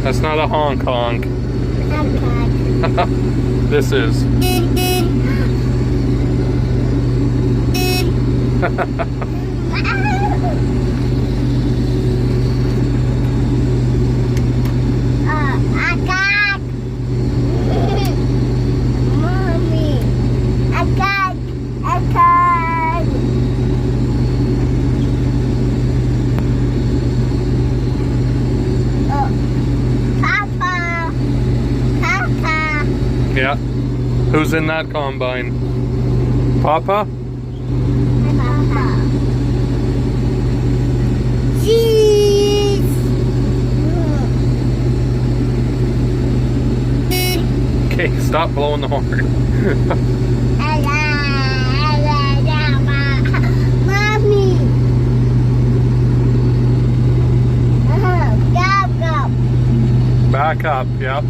That's not a honk honk. This is. Yeah. Who's in that combine? Papa? Papa. Cheese. Okay, stop blowing the horn. Mommy. Go. Back up, yep.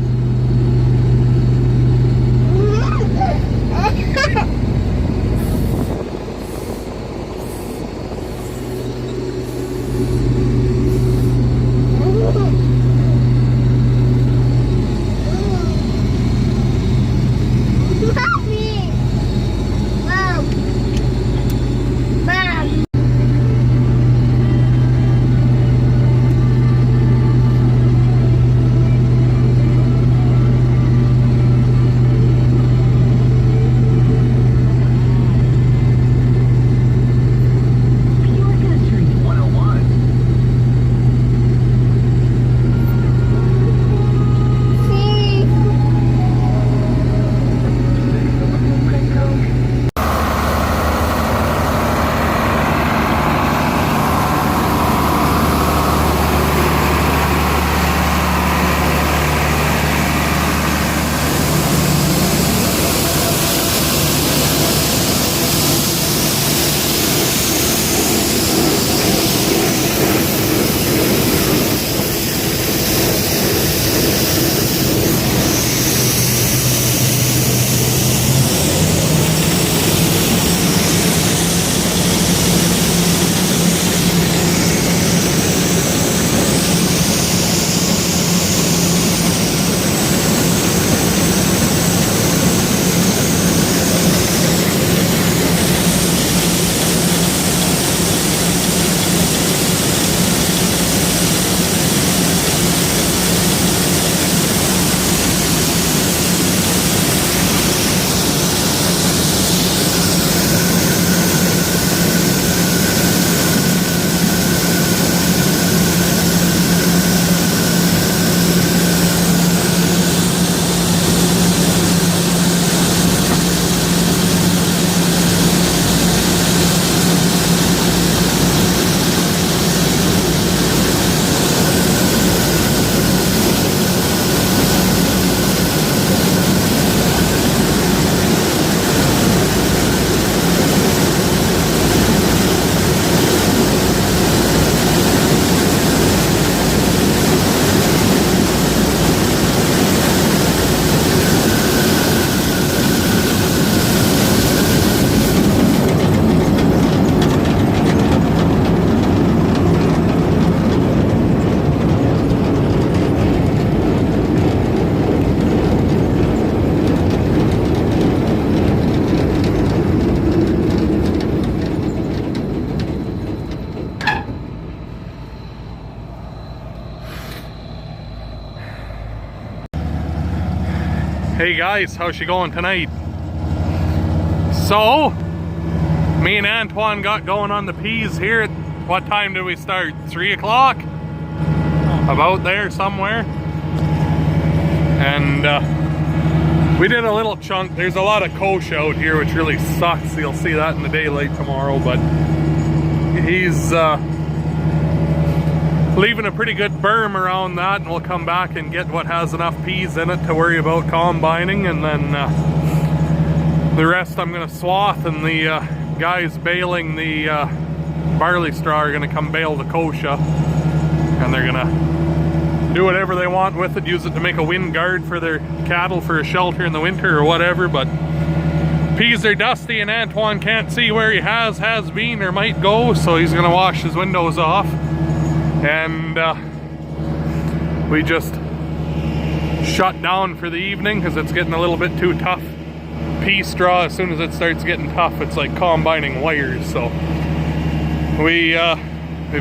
Hey guys, how's she going tonight? So, me and Antoine got going on the peas here at, what time did we start? 3 o'clock? About there somewhere. And we did a little chunk. There's a lot of koch out here, which really sucks. You'll see that in the daylight tomorrow, but he's leaving a pretty good berm around that, and we'll come back and get what has enough peas in it to worry about combining, and then The rest I'm gonna swath, and the guys baling the barley straw are gonna come bale the kochia, and they're gonna do whatever they want with it, use it to make a wind guard for their cattle for a shelter in the winter or whatever. But peas are dusty and Antoine can't see where he has been or might go, so he's gonna wash his windows off. And we just shut down for the evening because it's getting a little bit too tough. Pea straw, as soon as it starts getting tough, it's like combining wires. So we've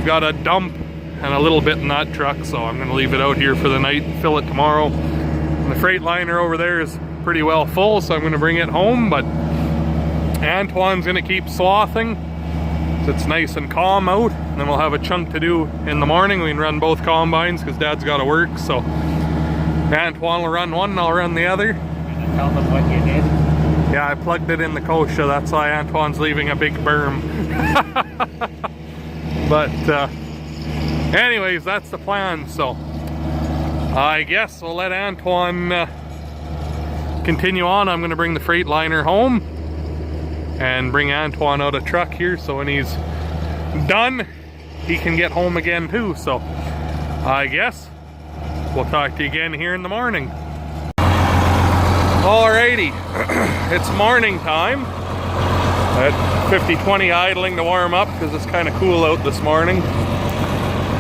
got a dump and a little bit in that truck, so I'm gonna leave it out here for the night and fill it tomorrow. And the freight liner over there is pretty well full, so I'm gonna bring it home. But Antoine's gonna keep swathing so it's nice and calm out, and then we'll have a chunk to do in the morning. We can run both combines because Dad's got to work, so Antoine will run one and I'll run the other. Tell them what you did. Yeah, I plugged it in the kochia, that's why Antoine's leaving a big berm. But anyways, that's the plan. So I guess we'll let Antoine continue on. I'm gonna bring the freight liner home and bring Antoine out a truck here, so when he's done he can get home again too. So I guess we'll talk to you again here in the morning. Alrighty, it's morning time at 50-20 idling to warm up because it's kind of cool out this morning.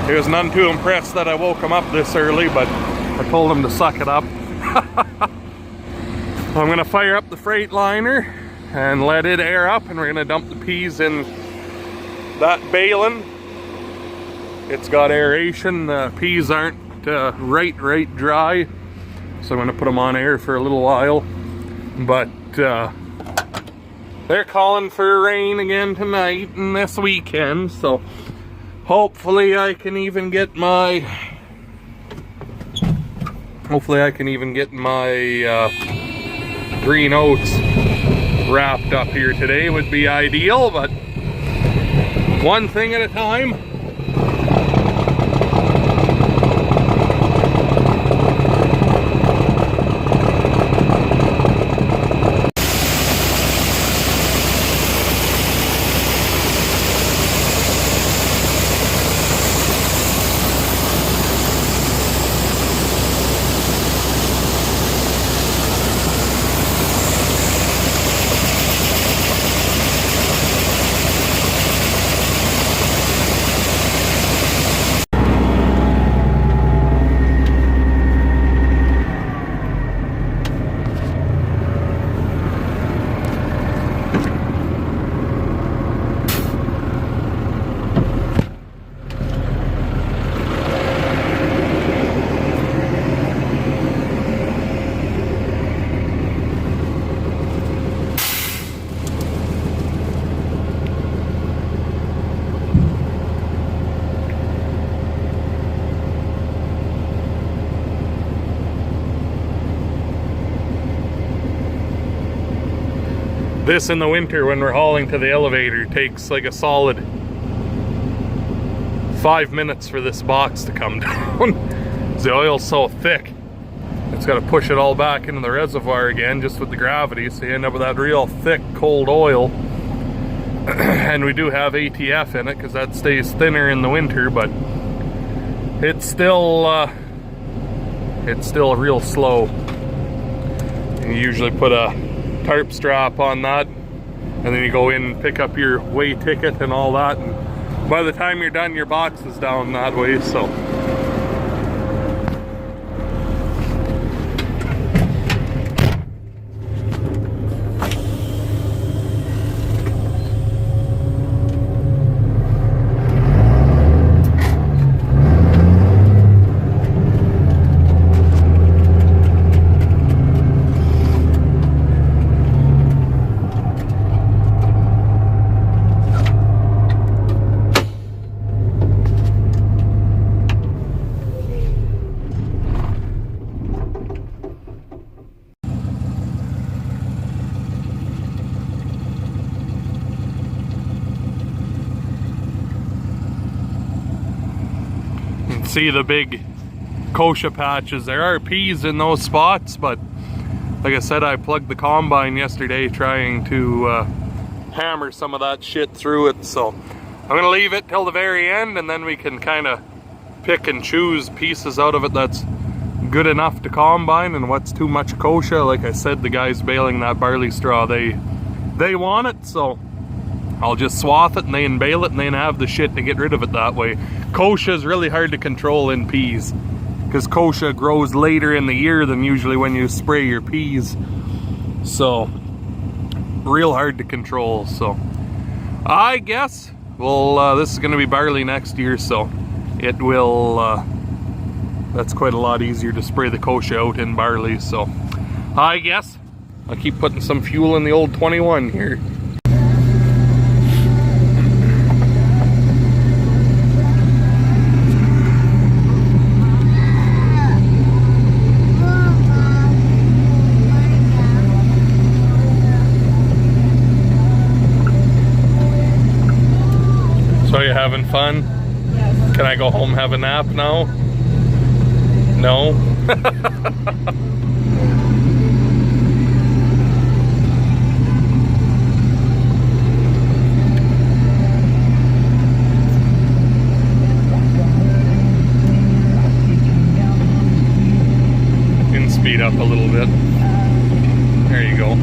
He was none too impressed that I woke him up this early, but I told him to suck it up. I'm gonna fire up the freight liner and let it air up, and we're gonna dump the peas in that baling. It's got aeration. The peas aren't right dry, so I'm gonna put them on air for a little while. But they're calling for rain again tonight and this weekend, so hopefully I can even get my green oats wrapped up here today. Would be ideal, but one thing at a time. This in the winter when we're hauling to the elevator takes like a solid 5 minutes for this box to come down. The oil's so thick, it's got to push it all back into the reservoir again just with the gravity, so you end up with that real thick cold oil. And we do have ATF in it because that stays thinner in the winter, but it's still real slow. You usually put a tarp strap on that, and then you go in and pick up your weigh ticket and all that, and by the time you're done your box is down that way. So see the big kochia patches. There are peas in those spots, but like I said, I plugged the combine yesterday trying to hammer some of that shit through it, so I'm gonna leave it till the very end, and then we can kind of pick and choose pieces out of it that's good enough to combine and what's too much kochia. Like I said, the guys baling that barley straw, they want it, so I'll just swath it and they can bale it and then have the shit to get rid of it that way. Kochia is really hard to control in peas because kochia grows later in the year than usually when you spray your peas, so real hard to control. So I guess, well, this is going to be barley next year, so it will that's quite a lot easier to spray the kochia out in barley. So I guess I'll keep putting some fuel in the old 21 here. So you having fun? Yes. Can I go home, have a nap now? No? You can speed up a little bit. There you go.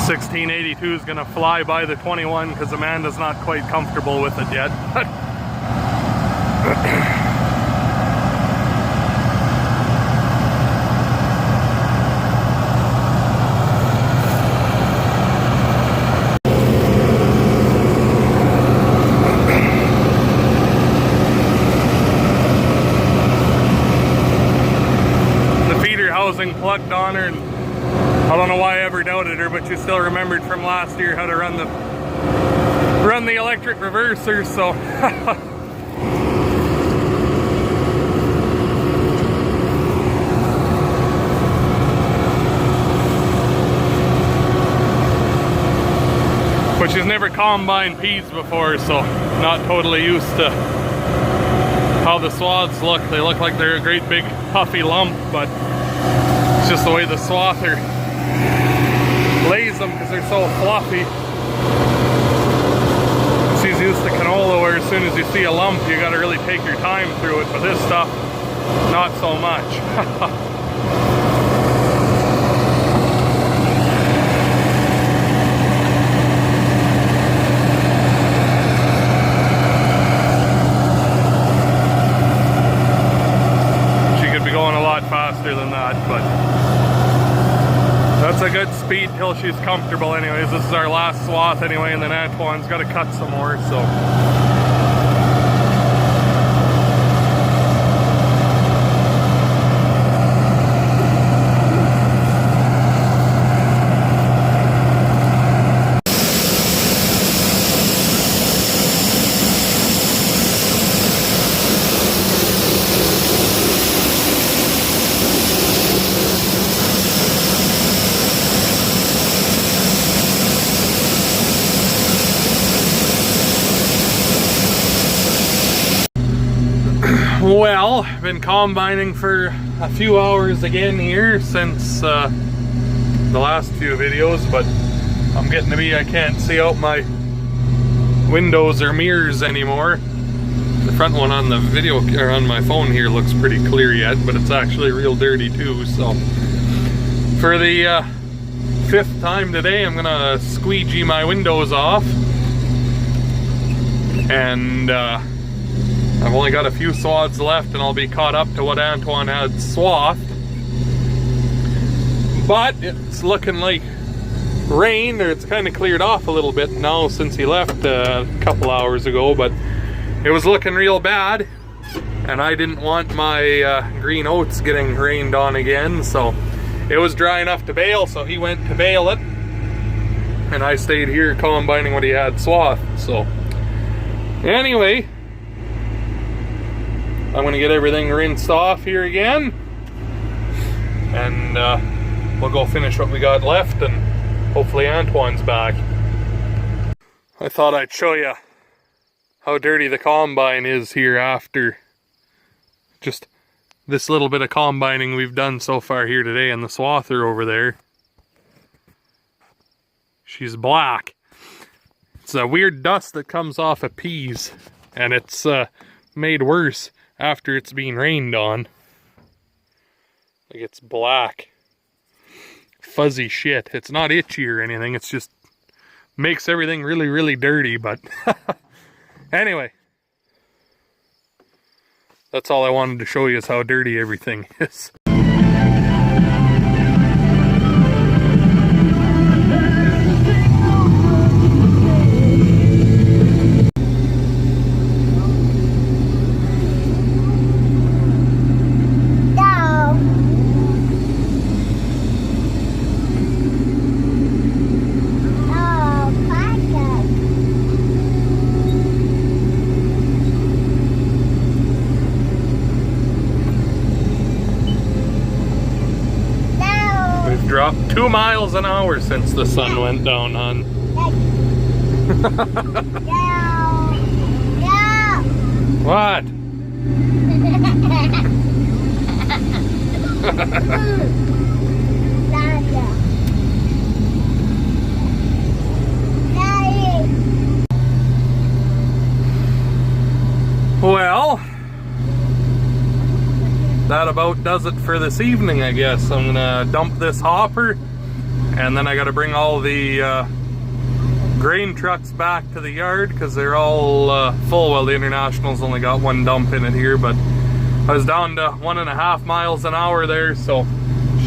.1682 is going to fly by the 21 because Amanda's not quite comfortable with it yet. The feeder housing plugged on her, and I don't know why I ever doubted her, but she still remembered from last year how to run the electric reverser, so She's never combined peas before, so not totally used to how the swaths look. They look like they're a great big puffy lump, but it's just the way the swather lays them because they're so fluffy. She's used to canola where as soon as you see a lump you gotta really take your time through it, but this stuff, not so much. Going a lot faster than that, but that's a good speed till she's comfortable. Anyways, this is our last swath anyway, and then Antoine's got to cut some more, so well, been combining for a few hours again here since the last few videos, but I'm getting to be, I can't see out my windows or mirrors anymore. The front one on the video, or on my phone here, looks pretty clear yet, but it's actually real dirty too. So for the 5th time today, I'm gonna squeegee my windows off, and I've only got a few swaths left and I'll be caught up to what Antoine had swathed. But it's looking like rain, or it's kind of cleared off a little bit now since he left a couple hours ago, but it was looking real bad and I didn't want my green oats getting rained on again, so it was dry enough to bale, so he went to bale it and I stayed here combining what he had swathed. So anyway, I'm gonna get everything rinsed off here again, and we'll go finish what we got left, and hopefully Antoine's back. I thought I'd show you how dirty the combine is here after just this little bit of combining we've done so far here today, and the swather over there. She's black. It's a weird dust that comes off of peas, and it's made worse after it's being rained on. Like, it's black, fuzzy shit. It's not itchy or anything, it's just makes everything really, really dirty, but anyway, that's all I wanted to show you, is how dirty everything is. Dropped 2 miles an hour since the sun went down, hon. What? Well, that about does it for this evening, I guess. I'm gonna dump this hopper, and then I gotta bring all the grain trucks back to the yard because they're all full. Well, the International's only got 1 dump in it here, but I was down to 1.5 miles an hour there, so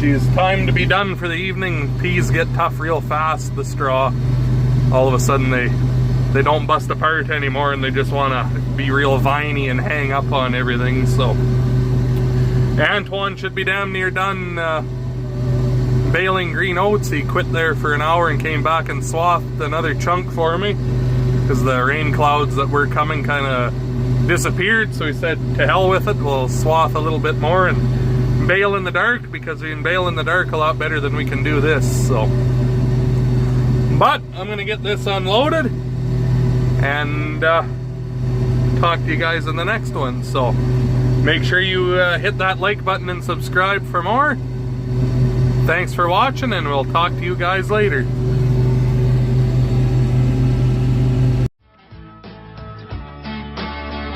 she's time to be done for the evening. Peas get tough real fast, the straw. All of a sudden they don't bust apart anymore, and they just want to be real viney and hang up on everything. So Antoine should be damn near done baling green oats. He quit there for an hour and came back and swathed another chunk for me because the rain clouds that were coming kind of disappeared. So he said, to hell with it, we'll swath a little bit more and bale in the dark, because we can bale in the dark a lot better than we can do this. So But I'm gonna get this unloaded and talk to you guys in the next one. So make sure you hit that like button and subscribe for more. Thanks for watching, and we'll talk to you guys later.